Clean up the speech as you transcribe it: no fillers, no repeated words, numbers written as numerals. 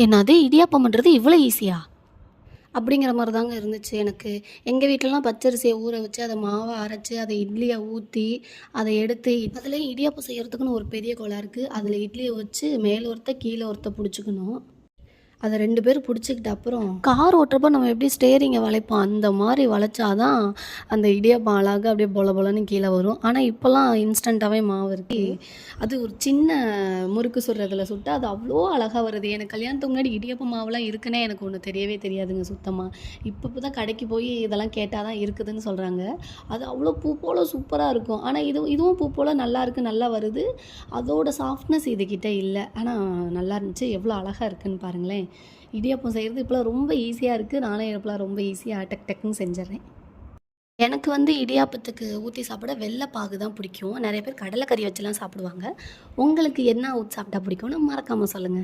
என்னது இடியாப்பம் பண்ணுறது இவ்வளோ ஈஸியா? அப்படிங்கிற மாரி தாங்க இருந்துச்சு எனக்கு. எங்கள் வீட்லலாம் பச்சரிசிய ஊற வச்சு, அத மாவ அரைச்சு, அத இட்லிய ஊத்தி, அத எடுத்து அதுலயும் இடியாப்பம் செய்யறதுக்குன்னு ஒரு பெரிய குழா இருக்கு. அதில இட்லிய வச்சு மேல ஒருத்த, கீழ ஒருத்த புடிச்சுக்கணும். அத 2 பேரும் புடிச்சுக்கிட்ட அப்புறம், கார் ஓட்டுறப்போ நம்ம எப்படி ஸ்டேரிங்க வளைப்போம், அந்த மாரி வளைச்சா தான் அந்த இடியாப்பம் அழகா அப்படியே பொல பொலன்னு கீழ வரும். ஆனா, இப்பலாம் இன்ஸ்டன்ட்டாவே மாவு இருக்கு. அது ஒரு சின்ன முறுக்கு சுடுறதுல சுட்டா, அது அவ்ளோ அழகா வருது. எனக்கு கல்யாணத்துக்கு முன்னாடி இடியாப்ப மாவுலாம் இருக்குன்னே எனக்கு ஒண்ணு தெரியவே தெரியாதுங்க சுத்தமா. இப்ப தான் கடைக்கு போய் இதெல்லாம் கேட்டா தான் இருக்குதுன்னு சொல்றாங்க. அது அவ்ளோ பூ போல சூப்பரா இருக்கும். ஆனா, இதுவும் பூ போல நல்லாருக்கு, நல்லா வருது. அதோட சாஃப்ட்னஸ் இதுகிட்ட இல்ல. ஆனா, நல்லா இருந்துச்சு. எவ்வளோ அழகா இருக்குன்னு பாருங்களேன். இடியாப்பம் செய்கிறது இப்போலாம் ரொம்ப ஈஸியாக இருக்குது. நானே இப்போலாம் ரொம்ப ஈஸியாக டக் டக்குன்னு செஞ்சிடுறேன். எனக்கு வந்து இடியாப்பத்துக்கு ஊத்தி சாப்பிட வெள்ள பாகு தான் பிடிக்கும். நெறைய பேர் கடலை கறி வச்சுலாம் சாப்பிடுவாங்க. உங்களுக்கு என்ன ஊத்தி சாப்பிட்டா பிடிக்கும்னு மறக்காம சொல்லுங்க.